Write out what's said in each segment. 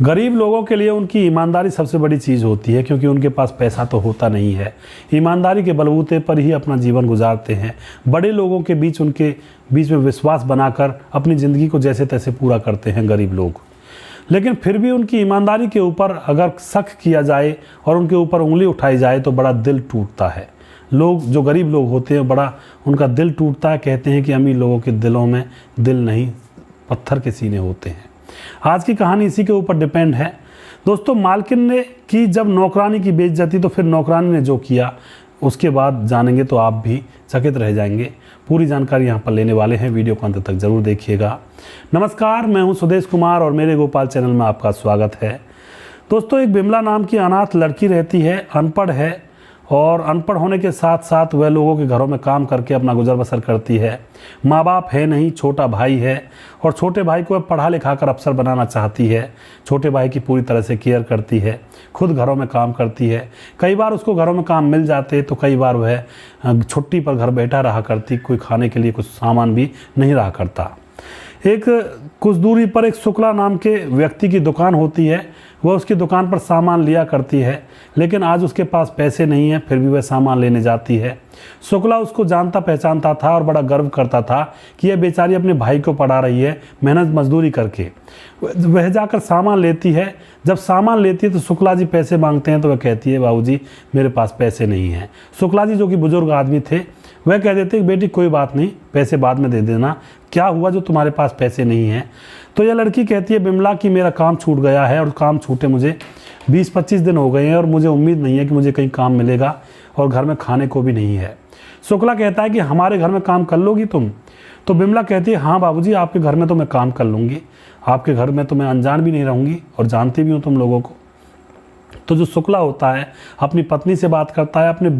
गरीब लोगों के लिए उनकी ईमानदारी सबसे बड़ी चीज़ होती है, क्योंकि उनके पास पैसा तो होता नहीं है। ईमानदारी के बलबूते पर ही अपना जीवन गुजारते हैं। बड़े लोगों के बीच उनके बीच में विश्वास बनाकर अपनी ज़िंदगी को जैसे तैसे पूरा करते हैं गरीब लोग। लेकिन फिर भी उनकी ईमानदारी के ऊपर अगर शक किया जाए और उनके ऊपर उंगली उठाई जाए तो बड़ा दिल टूटता है। लोग जो गरीब लोग होते हैं बड़ा उनका दिल टूटता है। कहते हैं कि अमीर लोगों के दिलों में दिल नहीं, पत्थर के सीने होते हैं। आज की कहानी इसी के ऊपर डिपेंड है। दोस्तों, मालकिन ने की जब नौकरानी की बेइज्जती, तो फिर नौकरानी ने जो किया उसके बाद जानेंगे तो आप भी चकित रह जाएंगे। पूरी जानकारी यहाँ पर लेने वाले हैं, वीडियो को अंत तक जरूर देखिएगा। नमस्कार, मैं हूँ सुदेश कुमार और मेरे गोपाल चैनल में आपका स्वागत है। दोस्तों, एक बिमला नाम की अनाथ लड़की रहती है, अनपढ़ है और अनपढ़ होने के साथ साथ वह लोगों के घरों में काम करके अपना गुजर बसर करती है। माँ बाप है नहीं, छोटा भाई है और छोटे भाई को वह पढ़ा लिखा कर अफसर बनाना चाहती है। छोटे भाई की पूरी तरह से केयर करती है, खुद घरों में काम करती है। कई बार उसको घरों में काम मिल जाते तो कई बार वह छुट्टी पर घर बैठा रहा करती, कोई खाने के लिए कुछ सामान भी नहीं रहा करता। एक कुछ दूरी पर एक शुक्ला नाम के व्यक्ति की दुकान होती है। वह उसकी दुकान पर सामान लिया करती है, लेकिन आज उसके पास पैसे नहीं है, फिर भी वह सामान लेने जाती है। शुक्ला उसको जानता पहचानता था और बड़ा गर्व करता था कि यह बेचारी अपने भाई को पढ़ा रही है मेहनत मजदूरी करके। वह जाकर सामान लेती है। जब सामान लेती है तो शुक्ला जी पैसे मांगते हैं तो वह कहती है, बाबूजी मेरे पास पैसे नहीं हैं। शुक्ला जी जो कि बुजुर्ग आदमी थे, वह कह देते कि बेटी कोई बात नहीं, पैसे बाद में दे देना, क्या हुआ जो तुम्हारे पास पैसे नहीं हैं। तो यह लड़की कहती है बिमला कि मेरा काम छूट गया है और काम छूटे मुझे 20-25 दिन हो गए हैं और मुझे उम्मीद नहीं है कि मुझे कहीं काम मिलेगा और घर में खाने को भी नहीं है। शुक्ला कहता है कि हमारे घर में काम कर लोगी तुम? तो बिमला कहती है, हाँ बाबूजी, आपके घर में तो मैं काम कर लूँगी, आपके घर में तो मैं अनजान भी नहीं रहूँगी और जानती भी हूँ तुम लोगों को। तो जो शुक्ला होता है अपनी पत्नी से बात करता है, अपने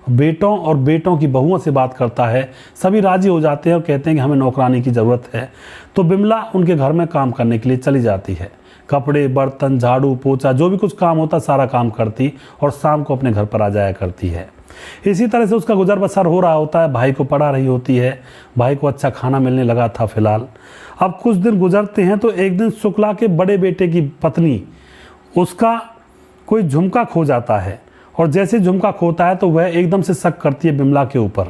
बेटों और बेटों की बहुओं से बात करता है। सभी राजी हो जाते हैं और कहते हैं कि हमें नौकरानी की ज़रूरत है। तो बिमला उनके घर में काम करने के लिए चली जाती है। कपड़े, बर्तन, झाड़ू, पोछा, जो भी कुछ काम होता सारा काम करती और शाम को अपने घर पर आ जाया करती है। इसी तरह से उसका गुजर बसर हो रहा होता है। भाई को पढ़ा रही होती है, भाई को अच्छा खाना मिलने लगा था फिलहाल। अब कुछ दिन गुजरते हैं तो एक दिन शुक्ला के बड़े बेटे की पत्नी, उसका कोई झुमका खो जाता है और जैसे झुमका खोता है तो वह एकदम से शक करती है बिमला के ऊपर,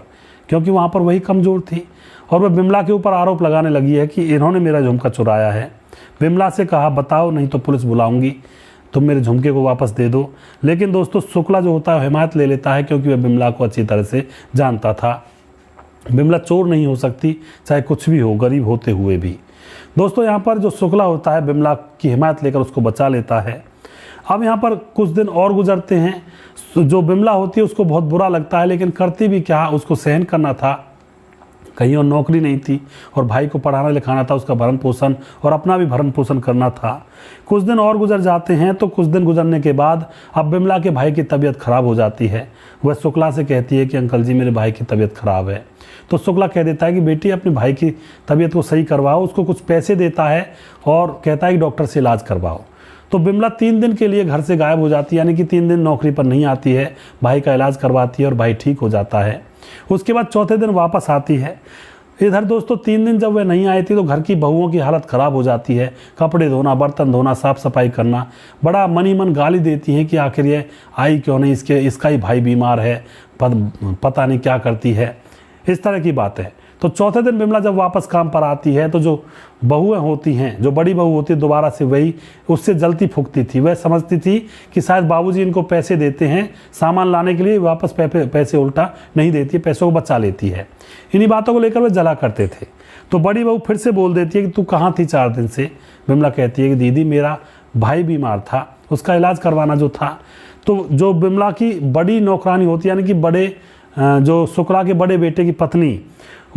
क्योंकि वहाँ पर वही कमज़ोर थी और वह बिमला के ऊपर आरोप लगाने लगी है कि इन्होंने मेरा झुमका चुराया है। बिमला से कहा, बताओ नहीं तो पुलिस बुलाऊंगी, तुम मेरे झुमके को वापस दे दो। लेकिन दोस्तों, शुक्ला जो होता है हिमायत ले लेता है, क्योंकि वह बिमला को अच्छी तरह से जानता था। बिमला चोर नहीं हो सकती, चाहे कुछ भी हो, गरीब होते हुए भी। दोस्तों, यहाँ पर जो शुक्ला होता है बिमला की हिमायत लेकर उसको बचा लेता है। अब यहाँ पर कुछ दिन और गुजरते हैं। जो बिमला होती है उसको बहुत बुरा लगता है, लेकिन करती भी क्या, उसको सहन करना था। कहीं और नौकरी नहीं थी और भाई को पढ़ाना लिखाना था, उसका भरण पोषण और अपना भी भरण पोषण करना था। कुछ दिन और गुजर जाते हैं। तो कुछ दिन गुजरने के बाद अब बिमला के भाई की तबीयत खराब हो जाती है। वह शुक्ला से कहती है कि अंकल जी, मेरे भाई की तबीयत खराब है। तो शुक्ला कह देता है कि बेटी अपने भाई की तबीयत को सही करवाओ। उसको कुछ पैसे देता है और कहता है कि डॉक्टर से इलाज करवाओ। तो बिमला 3 दिन के लिए घर से गायब हो जाती है, यानी कि 3 दिन नौकरी पर नहीं आती है। भाई का इलाज करवाती है और भाई ठीक हो जाता है। उसके बाद चौथे दिन वापस आती है। इधर दोस्तों 3 दिन जब वह नहीं आई थी तो घर की बहुओं की हालत ख़राब हो जाती है। कपड़े धोना, बर्तन धोना, साफ़ सफाई करना, बड़ा मनी मन गाली देती हैं कि आखिर ये आई क्यों नहीं, इसका ही भाई बीमार है, पता नहीं क्या करती है, इस तरह की बात है। तो चौथे दिन बिमला जब वापस काम पर आती है तो जो बहुएं होती हैं, जो बड़ी बहू होती है, दोबारा से वही उससे जलती फूकती थी। वह समझती थी कि शायद बाबूजी इनको पैसे देते हैं सामान लाने के लिए, वापस पैसे उल्टा नहीं देती है, पैसों को बचा लेती है। इन्हीं बातों को लेकर वह जला करते थे। तो बड़ी बहू फिर से बोल देती है कि तू कहाँ थी 4 दिन से। बिमला कहती है कि दीदी, मेरा भाई बीमार था, उसका इलाज करवाना जो था। तो जो बिमला की बड़ी नौकरानी होती है, यानी कि जो शुक्ला के बड़े बेटे की पत्नी,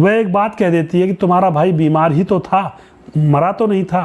वह एक बात कह देती है कि तुम्हारा भाई बीमार ही तो था, मरा तो नहीं था।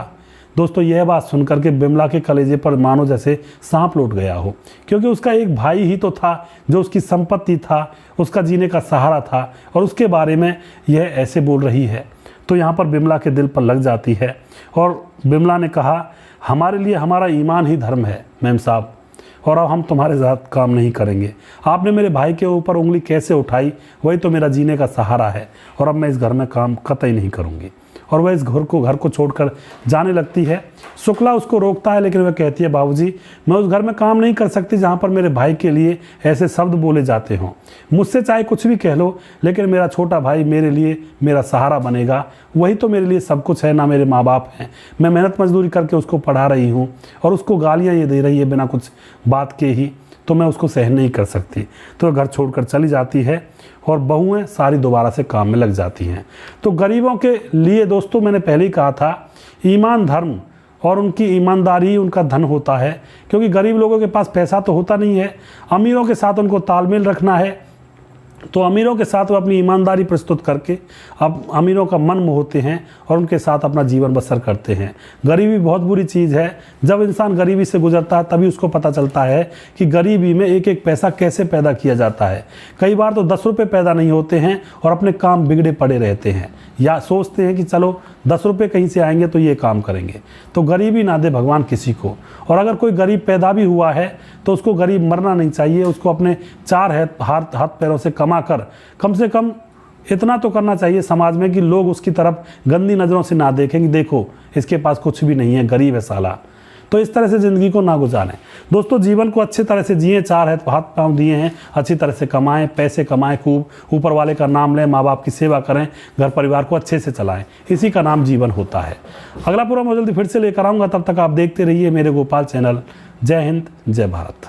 दोस्तों, यह बात सुनकर के बिमला के कलेजे पर मानो जैसे सांप लौट गया हो, क्योंकि उसका एक भाई ही तो था जो उसकी संपत्ति था, उसका जीने का सहारा था, और उसके बारे में यह ऐसे बोल रही है। तो यहाँ पर बिमला के दिल पर लग जाती है और बिमला ने कहा, हमारे लिए हमारा ईमान ही धर्म है मैम साहब, और अब हम तुम्हारे साथ काम नहीं करेंगे। आपने मेरे भाई के ऊपर उंगली कैसे उठाई, वही तो मेरा जीने का सहारा है, और अब मैं इस घर में काम कतई नहीं करूँगी। और वह इस घर को छोड़कर जाने लगती है। शुक्ला उसको रोकता है, लेकिन वह कहती है, बाबूजी, मैं उस घर में काम नहीं कर सकती जहाँ पर मेरे भाई के लिए ऐसे शब्द बोले जाते हों। मुझसे चाहे कुछ भी कह लो, लेकिन मेरा छोटा भाई मेरे लिए मेरा सहारा बनेगा। वही तो मेरे लिए सब कुछ है, ना मेरे माँ बाप हैं। मैं मेहनत मजदूरी करके उसको पढ़ा रही हूँ और उसको गालियाँ ये दे रही है बिना कुछ बात के ही, तो मैं उसको सहन नहीं कर सकती। तो वह घर छोड़कर चली जाती है और बहुएं सारी दोबारा से काम में लग जाती हैं। तो गरीबों के लिए दोस्तों, मैंने पहले ही कहा था, ईमान, धर्म और उनकी ईमानदारी ही उनका धन होता है। क्योंकि गरीब लोगों के पास पैसा तो होता नहीं है, अमीरों के साथ उनको तालमेल रखना है, तो अमीरों के साथ वो अपनी ईमानदारी प्रस्तुत करके अब अमीरों का मन मोहते हैं और उनके साथ अपना जीवन बसर करते हैं। गरीबी बहुत बुरी चीज़ है। जब इंसान गरीबी से गुजरता है तभी उसको पता चलता है कि गरीबी में एक एक पैसा कैसे पैदा किया जाता है। कई बार तो 10 रुपये पैदा नहीं होते हैं और अपने काम बिगड़े पड़े रहते हैं, या सोचते हैं कि चलो 10 रुपये कहीं से आएंगे तो ये काम करेंगे। तो गरीबी ना दे भगवान किसी को। और अगर कोई गरीब पैदा भी हुआ है तो उसको गरीब मरना नहीं चाहिए। उसको अपने 4 हाथ पैरों से कमा कर कम से कम इतना तो करना चाहिए समाज में कि लोग उसकी तरफ गंदी नज़रों से ना देखें कि देखो इसके पास कुछ भी नहीं है, गरीब है साला। तो इस तरह से ज़िंदगी को ना गुजारें दोस्तों। जीवन को अच्छे तरह से जिए। 4 हाथ पाँव दिए हैं, अच्छी तरह से कमाएं, पैसे कमाएं खूब, ऊपर वाले का नाम लें, माँ बाप की सेवा करें, घर परिवार को अच्छे से चलाएं। इसी का नाम जीवन होता है। अगला प्रोग्राम जल्दी फिर से लेकर आऊँगा, तब तक आप देखते रहिए मेरे गोपाल चैनल। जय हिंद, जय भारत।